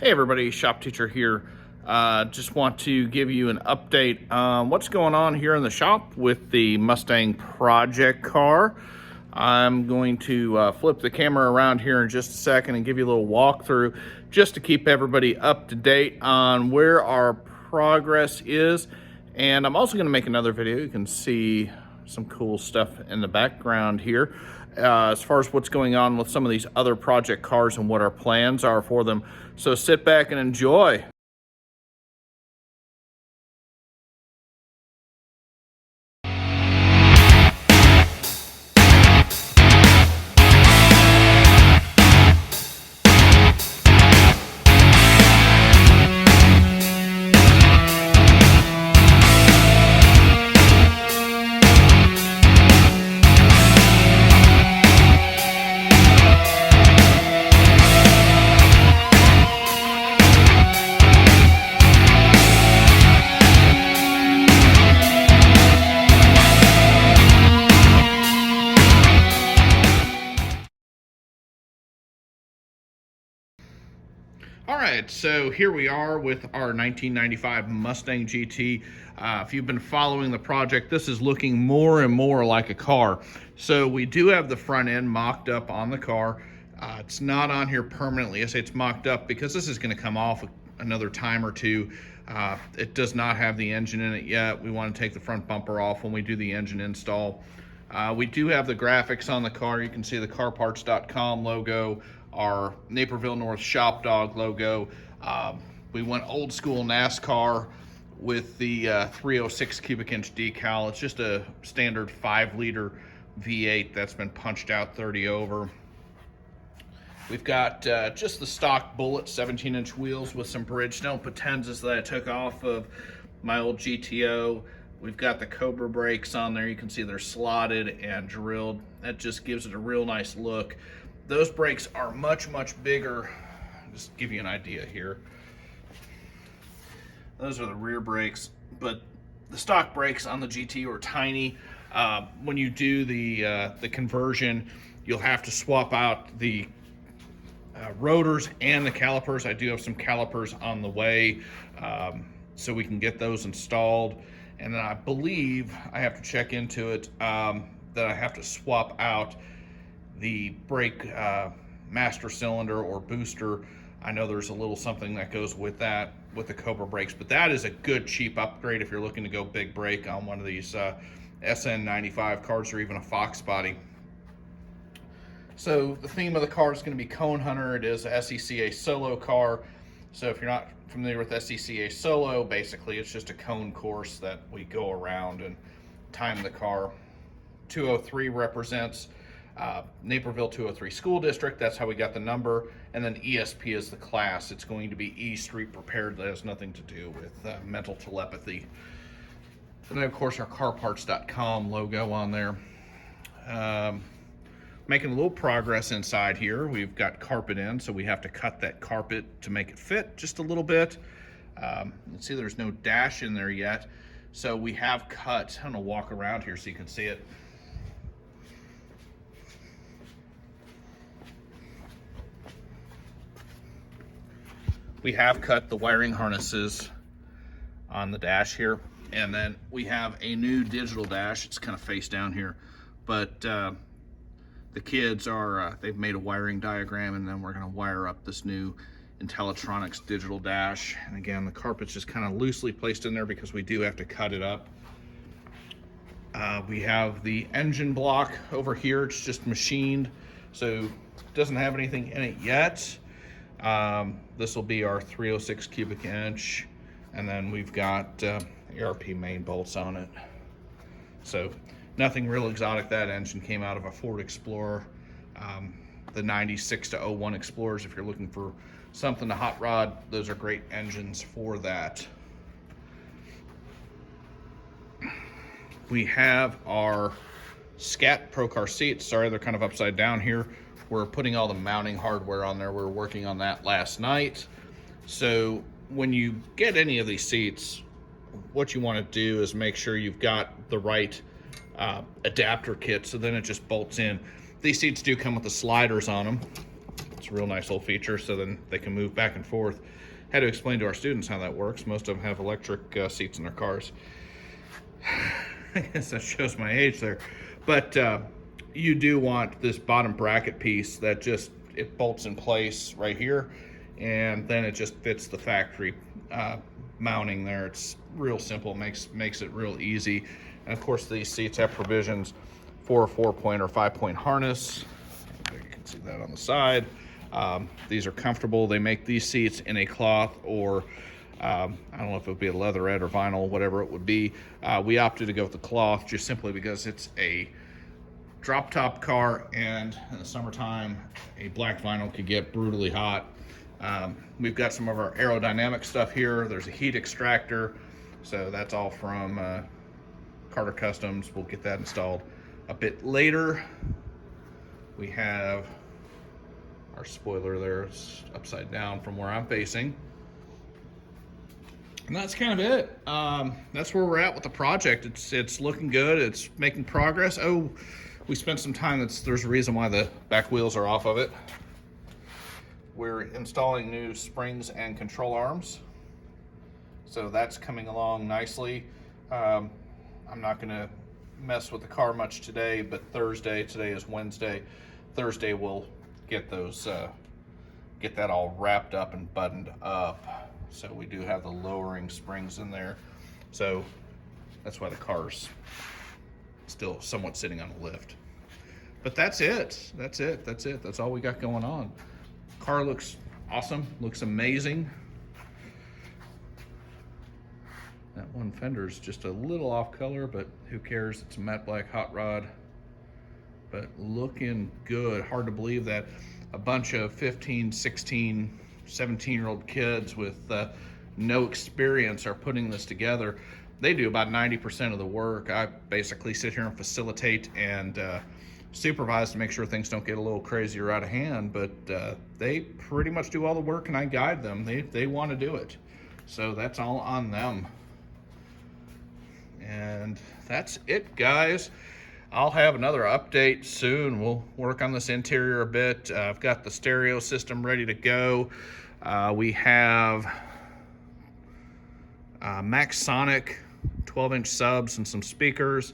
Hey everybody, Shop Teacher here. Just want to give you an update on what's going on here in the shop with the Mustang project car. I'm going to flip the camera around here in just a second and give you a little walkthrough just to keep everybody up to date on where our progress is. And I'm also going to make another video. You can see some cool stuff in the background here as far as what's going on with some of these other project cars and what our plans are for them. So sit back and enjoy. All right, so here we are with our 1995 Mustang GT. If you've been following the project, this is looking more and more like a car. So we do have the front end mocked up on the car. It's not on here permanently. I say it's mocked up because this is going to come off another time or two. It does not have the engine in it yet. We want to take the front bumper off when we do the engine install. We do have the graphics on the car. You can see the carparts.com logo, our Naperville North Shop Dog logo. We went old school NASCAR with the 306 cubic inch decal. It's just a standard 5-liter V8 that's been punched out 30 over. We've got just the stock Bullit 17-inch wheels with some Bridgestone Potenzas that I took off of my old GTO. We've got the Cobra brakes on there. You can see they're slotted and drilled. That just gives it a real nice look. Those brakes are much bigger. Just to give you an idea here. Those are the rear brakes, but the stock brakes on the GT are tiny. When you do the conversion, you'll have to swap out the rotors and the calipers. I do have some calipers on the way, so we can get those installed. And then I believe I have to check into it that I have to swap out the brake master cylinder or booster. I know there's a little something that goes with that with the Cobra brakes, but that is a good cheap upgrade if you're looking to go big brake on one of these SN95 cars or even a Fox body. So the theme of the car is going to be Cone Hunter. It is a SECA solo car. So if you're not familiar with SECA solo, basically it's just a cone course that we go around and time the car. 203 represents Naperville 203 School District. That's how we got the number. And then ESP is the class. It's going to be E Street Prepared. That has nothing to do with mental telepathy. And then of course our carparts.com logo on there. Making a little progress inside here. We've got carpet in, so we have to cut that carpet to make it fit just a little bit. Let's see, there's no dash in there yet. So we have cut, I'm gonna walk around here so you can see it. We have cut the wiring harnesses on the dash here. And then we have a new digital dash. It's kind of face down here, but the kids are, they've made a wiring diagram, and then we're gonna wire up this new Intellitronics digital dash. And again, the carpet's just kind of loosely placed in there because we do have to cut it up. We have the engine block over here. It's just machined, so it doesn't have anything in it yet. This will be our 306 cubic inch, and then we've got ARP main bolts on it. So nothing real exotic. That engine came out of a Ford Explorer, the 96 to 01 Explorers. If you're looking for something to hot rod, those are great engines for that. We have our Scat Pro Car seats. Sorry, they're kind of upside down here. We're putting all the mounting hardware on there. We were working on that last night. So when you get any of these seats, what you want to do is make sure you've got the right adapter kit, so then it just bolts in. These seats do come with the sliders on them. It's a real nice little feature, so then they can move back and forth. Had to explain to our students how that works. Most of them have electric seats in their cars. I guess that shows my age there. But you do want this bottom bracket piece that just, it bolts in place right here, and then it just fits the factory mounting there. It's real simple, makes it real easy. And of course, these seats have provisions for a 4-point or 5-point harness. You can see that on the side. These are comfortable. They make these seats in a cloth or I don't know if it would be a leatherette or vinyl, whatever it would be. We opted to go with the cloth just simply because it's a drop top car, and in the summertime, a black vinyl could get brutally hot. We've got some of our aerodynamic stuff here. There's a heat extractor, so that's all from Carter Customs. We'll get that installed a bit later. We have our spoiler there. It's upside down from where I'm facing. And that's kind of it. That's where we're at with the project. It's looking good. It's making progress. Oh, we spent some time. There's a reason why the back wheels are off of it. We're installing new springs and control arms, so that's coming along nicely. I'm not going to mess with the car much today, but today is Wednesday. Thursday we'll get those, get that all wrapped up and buttoned up. So we do have the lowering springs in there. So that's why the car's still somewhat sitting on a lift. But that's it. That's all we got going on. Car looks awesome, looks amazing. That one fender is just a little off color, but who cares? It's a matte black hot rod. But looking good. Hard to believe that a bunch of 15, 16, 17-year-old kids with no experience are putting this together. They do about 90% of the work. I basically sit here and facilitate and supervise to make sure things don't get a little crazy or out of hand, but they pretty much do all the work and I guide them. They want to do it. So that's all on them. And that's it, guys. I'll have another update soon. We'll work on this interior a bit. I've got the stereo system ready to go. We have Maxsonic 12-inch subs and some speakers.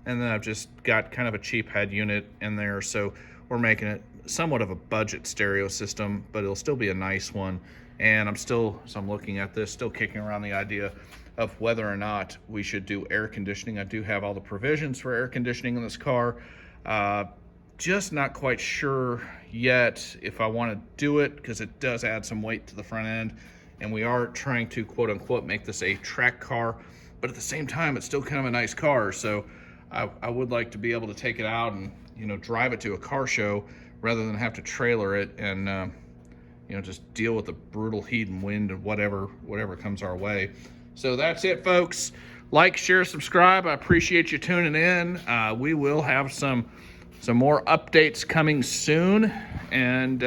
And then I've just got kind of a cheap head unit in there. So we're making it somewhat of a budget stereo system, but it'll still be a nice one. And I'm looking at this, still kicking around the idea of whether or not we should do air conditioning. I do have all the provisions for air conditioning in this car. Just not quite sure yet if I want to do it, because it does add some weight to the front end. And we are trying to, quote unquote, make this a track car. But at the same time, it's still kind of a nice car. So I would like to be able to take it out and, drive it to a car show rather than have to trailer it and, just deal with the brutal heat and wind and whatever comes our way. So that's it, folks. Like, share, subscribe. I appreciate you tuning in. We will have some more updates coming soon, and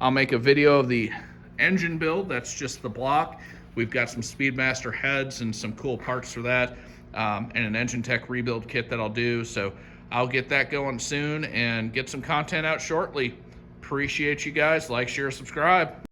I'll make a video of the engine build. That's just the block. We've got some Speedmaster heads and some cool parts for that, and an Engine Tech rebuild kit that I'll do. So I'll get that going soon and get some content out shortly. Appreciate you guys. Like, share, subscribe.